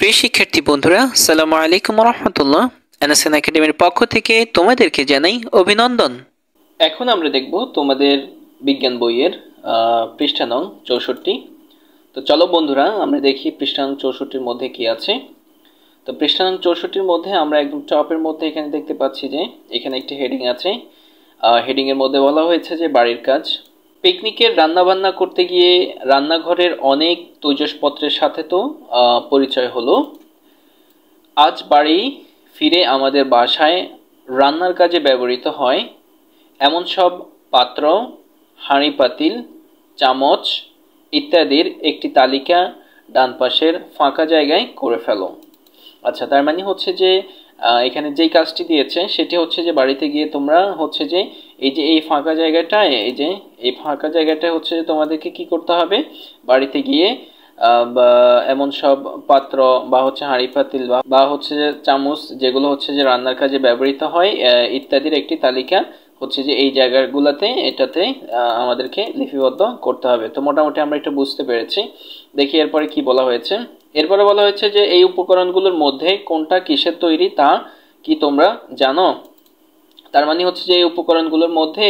প্রিয় শিক্ষার্থী বন্ধুরা, আসসালামু আলাইকুম রহমতুল্লাহ। এনএসএন একাডেমির পক্ষ থেকে তোমাদেরকে জানাই অভিনন্দন। এখন আমরা দেখব তোমাদের বিজ্ঞান বইয়ের পৃষ্ঠা নং 64। তো চলো বন্ধুরা, আমরা দেখি পৃষ্ঠা নং 64-র মধ্যে কি আছে। তো পৃষ্ঠা নং 64-র মধ্যে আমরা একদম টপের মধ্যে এখানে দেখতে পাচ্ছি যে এখানে একটি হেডিং আছে। হেডিংয়ের মধ্যে বলা হয়েছে যে বাড়ির কাজ। পিকনিকের রান্নাবান্না করতে গিয়ে রান্নাঘরের অনেক তৈজসপত্রের সাথে তো পরিচয় হলো। আজ বাড়ি ফিরে আমাদের বাসায় রান্নার কাজে ব্যবহৃত হয় এমন সব পাত্র, হাঁড়ি পাতিল, চামচ ইত্যাদির একটি তালিকা ডান পাশের ফাঁকা জায়গায় করে ফেলো। আচ্ছা, তার মানে হচ্ছে যে এখানে যেই কাজটি দিয়েছে সেটি হচ্ছে যে বাড়িতে গিয়ে তোমরা হচ্ছে যে এই ফাঁকা জায়গাটায় এই ফাঁকা জায়গাটায় হচ্ছে তোমাদেরকে কি করতে হবে, বাড়িতে গিয়ে বা এমন সব পাত্র বা হচ্ছে হাঁড়ি পাতিল বা হচ্ছে যে চামচ যেগুলো হচ্ছে যে রান্নার কাজে ব্যবহৃত হয় ইত্যাদির একটি তালিকা হচ্ছে যে এই জায়গাগুলোতে এটাতে আমাদেরকে লিপিবদ্ধ করতে হবে। তো মোটামুটি আমরা একটু বুঝতে পেরেছি। দেখি এরপরে কি বলা হয়েছে। এরপরে বলা হয়েছে যে এই উপকরণগুলোর মধ্যে কোনটা কিসের তৈরি তা কি তোমরা জানো। তার মানে হচ্ছে যে এই উপকরণগুলোর মধ্যে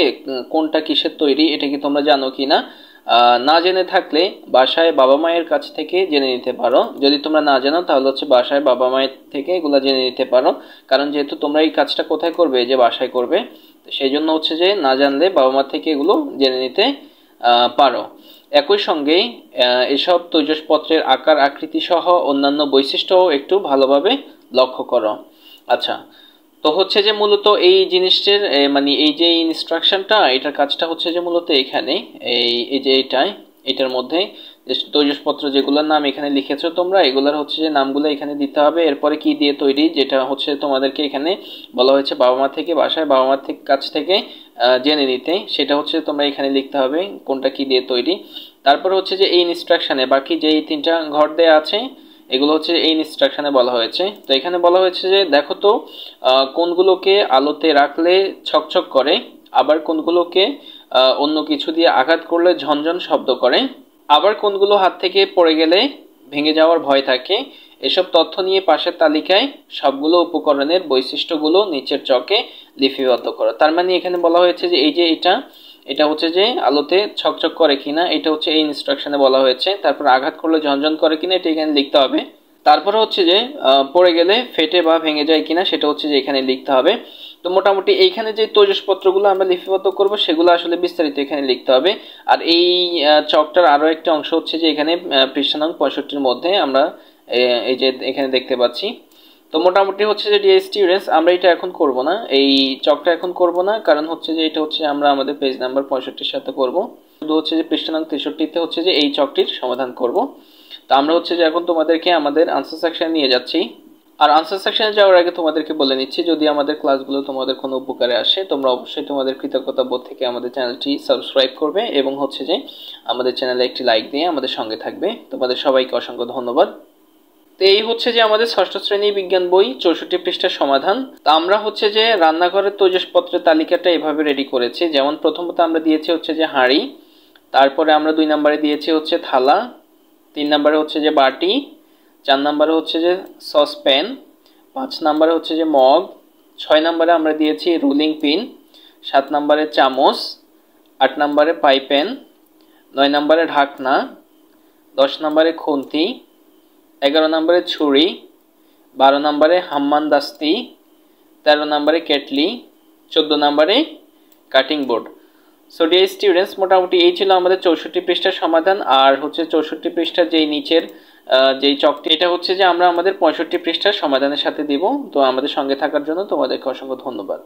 কোনটা কিসের তৈরি এটা কি তোমরা জানো কি না। না জেনে থাকলে বাসায় বাবা মায়ের কাছ থেকে জেনে নিতে পারো। যদি তোমরা না জানো তাহলে হচ্ছে বাসায় বাবা মায়ের থেকে এগুলো জেনে নিতে পারো, কারণ যেহেতু তোমরা এই কাজটা কোথায় করবে, যে বাসায় করবে, সেই জন্য হচ্ছে যে না জানলে বাবা মা থেকে এগুলো জেনে নিতে পারো। একই সঙ্গে এসব তৈজসপত্রের আকার আকৃতি সহ অন্যান্য বৈশিষ্ট্যও একটু ভালোভাবে লক্ষ্য করো। আচ্ছা, তো হচ্ছে যে মূলত এই জিনিসটার মানে এই যে ইনস্ট্রাকশনটা, এটার কাজটা হচ্ছে যে মূলত এখানে এই যে এটার মধ্যে যে তৈজসপত্র যেগুলোর নাম এখানে লিখেছো তোমরা, এগুলোর হচ্ছে যে নামগুলো এখানে দিতে হবে। এরপরে কি দিয়ে তৈরি, যেটা হচ্ছে তোমাদেরকে এখানে বলা হয়েছে বাবা মা থেকে, বাসায় বাবা মার কাছ থেকে জেনে নিতে, সেটা হচ্ছে তোমরা এখানে লিখতে হবে কোনটা কি দিয়ে তৈরি। তারপর হচ্ছে যে এই ইনস্ট্রাকশনে বাকি যেই তিনটা ঘর দেয়া আছে এগুলো হচ্ছে এই ইনস্ট্রাকশনে বলা হয়েছে। তো এখানে বলা হয়েছে যে দেখো তো কোনগুলোকে আলোতে রাখলে ছকছক করে, আবার কোনগুলোকে অন্য কিছু দিয়ে আঘাত করলে ঝনঝন শব্দ করে, আবার কোনগুলো হাত থেকে পড়ে গেলে ভেঙে যাওয়ার ভয় থাকে। এসব তথ্য নিয়ে পাশের তালিকায় সবগুলো উপকরণের বৈশিষ্ট্যগুলো নিচের চকে লিপিবদ্ধ করো। তার মানে এখানে বলা হয়েছে যে এই যে এটা হচ্ছে যে আলোতে ছকছক করে কিনা, এটা হচ্ছে এই ইনস্ট্রাকশনে বলা হয়েছে। তারপর আঘাত করলে ঝনঝন করে কিনা এটা এখানে লিখতে হবে। তারপরে হচ্ছে যে পড়ে গেলে ফেটে বা ভেঙে যায় কিনা সেটা হচ্ছে যে এখানে লিখতে হবে। তো মোটামুটি এইখানে যে তৈজসপত্রগুলো আমরা লিপিবদ্ধ করব সেগুলো আসলে বিস্তারিত এখানে লিখতে হবে। আর এই চকটার আরও একটা অংশ হচ্ছে যে এখানে পৃষ্ঠা নং 65-র মধ্যে আমরা এই যে এখানে দেখতে পাচ্ছি। তো মোটামুটি হচ্ছে যে ডিয়ার স্টুডেন্টস, আমরা এটা এখন করব না, এই চকটা এখন করব না, কারণ হচ্ছে যে এটা হচ্ছে আমরা আমাদের পেজ নাম্বার 65-র সাথে করব। শুধু হচ্ছে যে পৃষ্ঠা নং 63-তে হচ্ছে যে এই চকটির সমাধান করব। তো আমরা হচ্ছে যে এখন তোমাদেরকে আমাদের আনসার সেকশনে নিয়ে যাচ্ছি। আর আনসার সেকশনে যাওয়ার আগে তোমাদেরকে বলে নিচ্ছি, যদি আমাদের ক্লাসগুলো তোমাদের কোনো উপকারে আসে তোমরা অবশ্যই তোমাদের কৃতজ্ঞতা বোধ থেকে আমাদের চ্যানেলটি সাবস্ক্রাইব করবে এবং হচ্ছে যে আমাদের চ্যানেলে একটি লাইক দিয়ে আমাদের সঙ্গে থাকবে। তোমাদের সবাইকে অসংখ্য ধন্যবাদ। তো এই হচ্ছে যে আমাদের ষষ্ঠ শ্রেণী বিজ্ঞান বই 64 পৃষ্ঠার সমাধান। তো আমরা হচ্ছে যে রান্নাঘরের তৈজসপত্রের তালিকাটা এভাবে রেডি করেছি। যেমন প্রথমত আমরা দিয়েছি হচ্ছে যে হাঁড়ি, তারপরে আমরা 2 নম্বরে দিয়েছি হচ্ছে থালা, 3 নম্বরে হচ্ছে যে বাটি, 4 নম্বরে হচ্ছে যে সসপ্যান, 5 নম্বরে হচ্ছে যে মগ, 6 নম্বরে আমরা দিয়েছি রুলিং পিন, 7 নম্বরে চামচ, 8 নম্বরে পাইপেন, 9 নম্বরে ঢাকনা, 10 নম্বরে খুন্তি, 11 নম্বরে ছুরি, 12 নম্বরে হাম্মানদাস্তি, 13 নম্বরে কেটলি, 14 নম্বরে cutting board. So dear students, মোটামুটি এই ছিল আমাদের 64 পৃষ্ঠার সমাধান। আর হচ্ছে 64 পৃষ্ঠার যেই নিচের যেই চকটি, এটা হচ্ছে যে আমরা আমাদের 65 পৃষ্ঠার সমাধানের সাথে দিব। তো আমাদের সঙ্গে থাকার জন্য তোমাদেরকে অসংখ্য ধন্যবাদ।